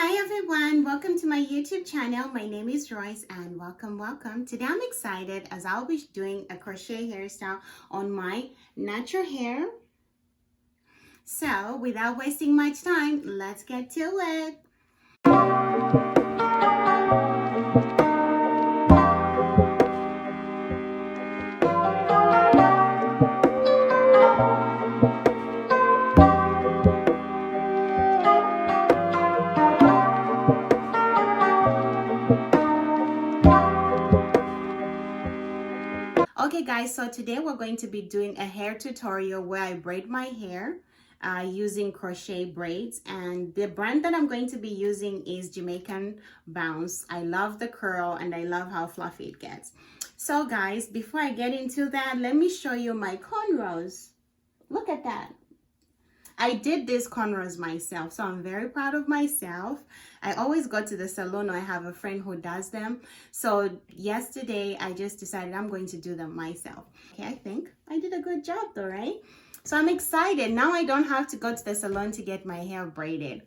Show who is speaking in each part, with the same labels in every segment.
Speaker 1: Hi everyone, welcome to my YouTube channel. My name is Royce and welcome. Today I'm excited as I'll be doing a crochet hairstyle on my natural hair. So without wasting much time, let's get to it. Okay guys, so today we're going to be doing a hair tutorial where I braid my hair using crochet braids, and the brand that I'm going to be using is Jamaicanbounce. I love the curl and I love how fluffy it gets. So guys, before I get into that, let me show you my cornrows. Look at that. I did these cornrows myself, so I'm very proud of myself. I always go to the salon, or I have a friend who does them. So yesterday, I just decided I'm going to do them myself. Okay, I think I did a good job though, right? So I'm excited. Now I don't have to go to the salon to get my hair braided.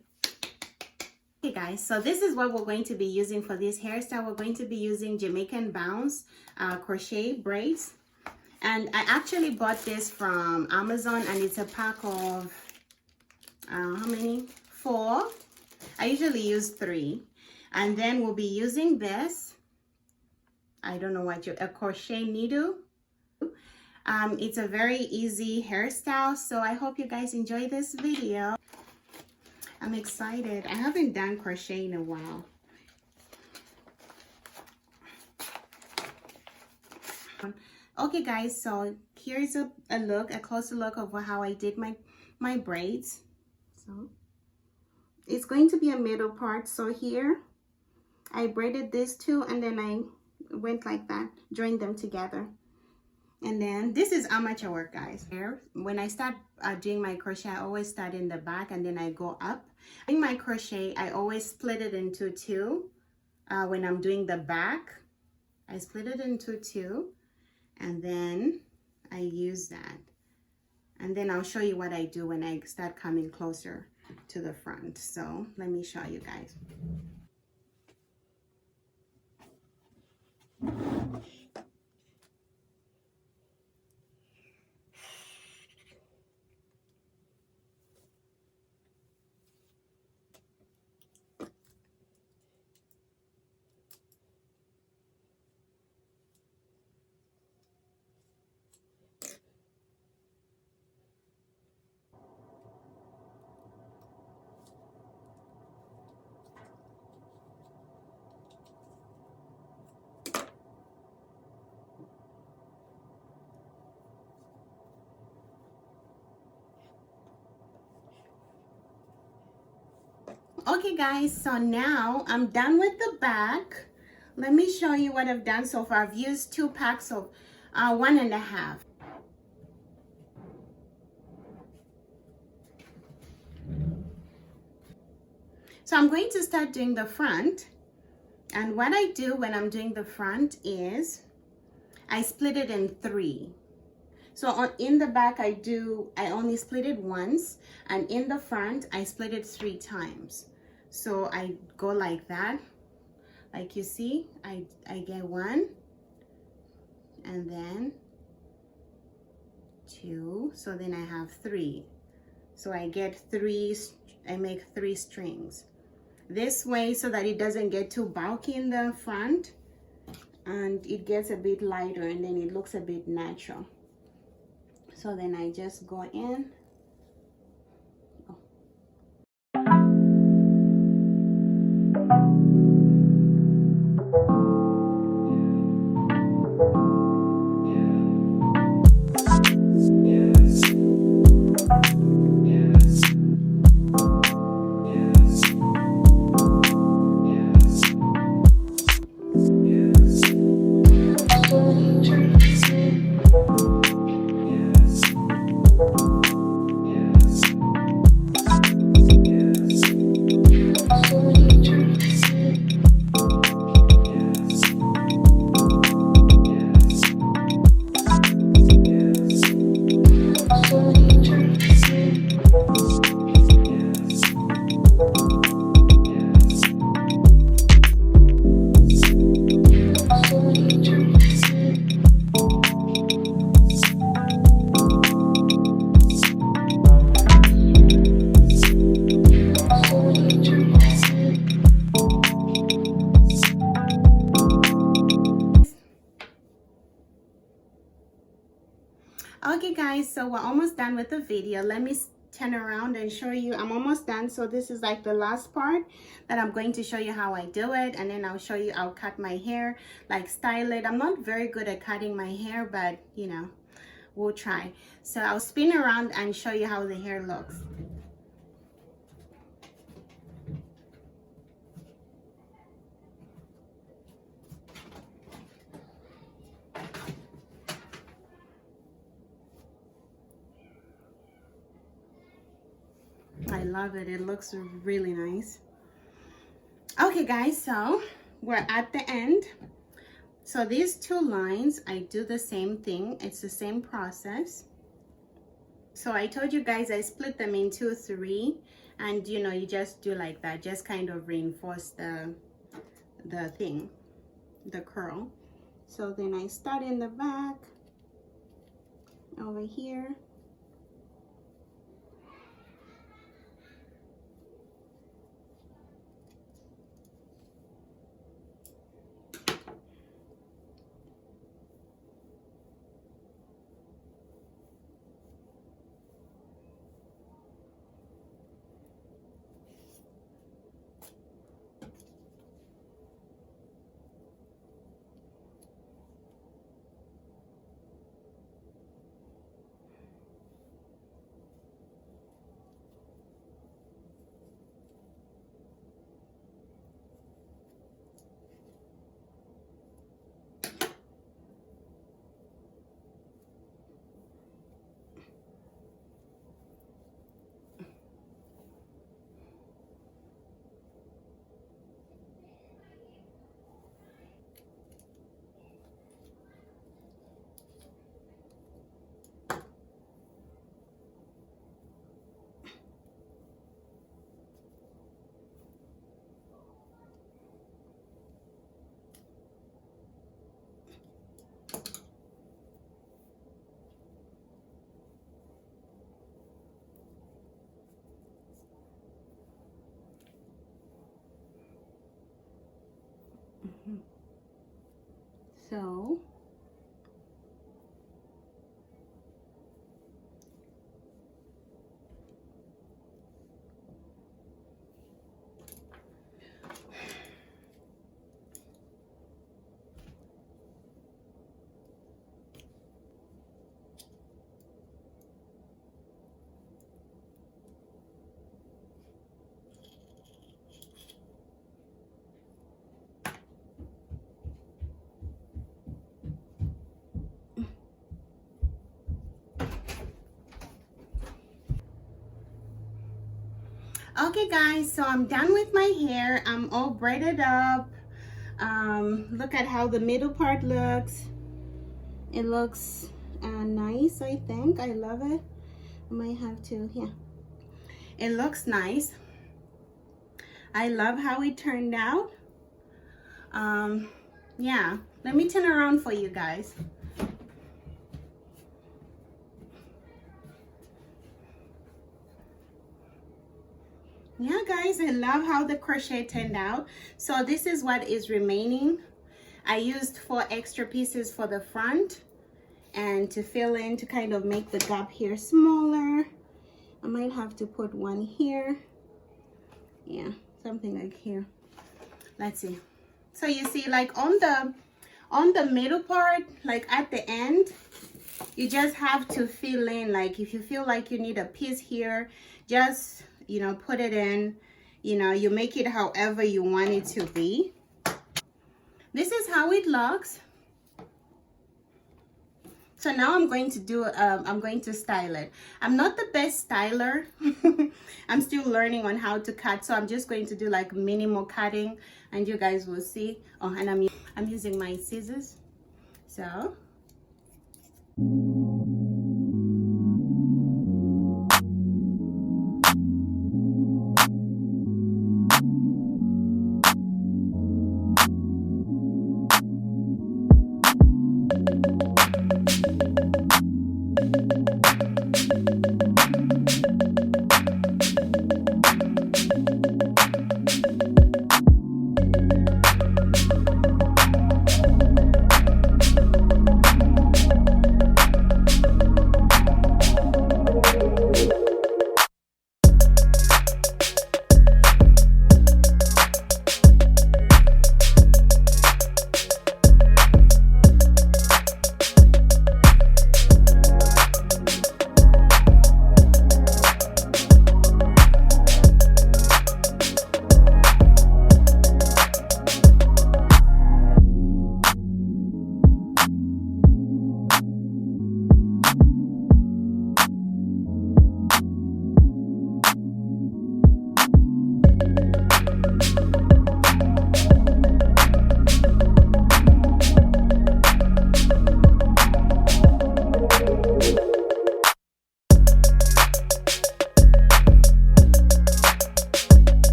Speaker 1: Okay guys, so this is what we're going to be using for this hairstyle. We're going to be using Jamaicanbounce crochet braids. And I actually bought this from Amazon, and it's a pack of how many? 4. I usually use 3. And then we'll be using this, I don't know what a crochet needle. It's a very easy hairstyle, so I hope you guys enjoy this video. I'm excited. I haven't done crochet in a while. Okay guys, so here's a closer look of how I did my braids. So it's going to be a middle part. So here I braided these two, and then I went like that, joined them together. And then this is amateur work, guys. Here, when I start doing my crochet, I always start in the back and then I go up. In my crochet, I always split it into 2. When I'm doing the back, I split it into 2, and then I use that. And then I'll show you what I do when I start coming closer to the front. So let me show you guys. Okay guys, so now I'm done with the back. Let me show you what I've done so far. I've used 2 packs of 1.5. So I'm going to start doing the front, and what I do when I'm doing the front is I split it in 3. So in the back I only split it once, and in the front I split it 3 times. So I go like that, like you see, I get 1, and then 2, so then I have 3. So I get 3, I make 3 strings. This way, so that it doesn't get too bulky in the front, and it gets a bit lighter, and then it looks a bit natural. So then I just go in. guys, so we're almost done with the video. Let me turn around and show you. I'm almost done. So this is like the last part that I'm going to show you how I do it, and then I'll show you I'll cut my hair, like style it. I'm not very good at cutting my hair, but you know, we'll try. So I'll spin around and show you how the hair looks. I love it. It looks really nice. Okay guys, so we're at the end. So these two lines, I do the same thing. It's the same process. So I told you guys I split them into 3, and you know, you just do like that, just kind of reinforce the thing, the curl. So then I start in the back over here. So okay guys, so I'm done with my hair. I'm all braided up. Look at how the middle part looks. It looks nice, I think. I love it. I might have to, yeah. It looks nice. I love how it turned out. Yeah, let me turn around for you guys. Yeah guys, I love how the crochet turned out. So this is what is remaining. I used 4 extra pieces for the front and to fill in, to kind of make the gap here smaller. I might have to put one here. Yeah, something like here. Let's see. So you see, like on the middle part, like at the end, you just have to fill in. Like if you feel like you need a piece here, just, you know, put it in. You know, you make it however you want it to be. This is how it looks. So now I'm going to do, I'm going to style it. I'm not the best styler. I'm still learning on how to cut. So I'm just going to do like minimal cutting and you guys will see. Oh, and I'm using my scissors. So.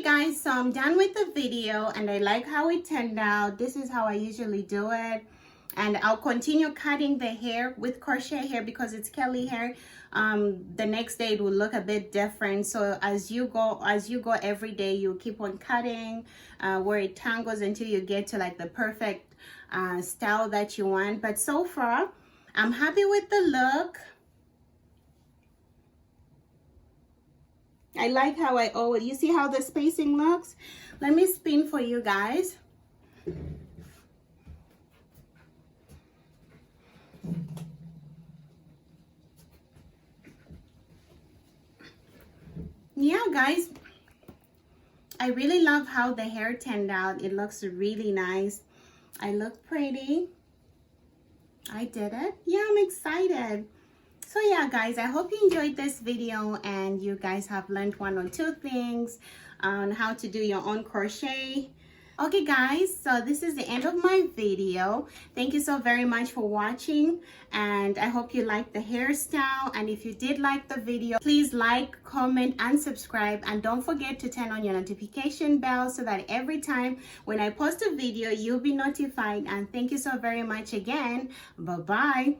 Speaker 1: guys, so I'm done with the video and I like how it turned out. This is how I usually do it. And I'll continue cutting the hair with crochet hair because it's curly hair. The next day it will look a bit different. So as you go every day, you keep on cutting where it tangles until you get to like the perfect style that you want. But so far, I'm happy with the look. I like how you see how the spacing looks? Let me spin for you guys. Yeah, guys, I really love how the hair turned out. It looks really nice. I look pretty. I did it. Yeah, I'm excited. So yeah, guys, I hope you enjoyed this video and you guys have learned one or two things on how to do your own crochet. Okay guys, so this is the end of my video. Thank you so very much for watching and I hope you liked the hairstyle. And if you did like the video, please like, comment and subscribe, and don't forget to turn on your notification bell so that every time when I post a video you'll be notified. And thank you so very much again. Bye bye.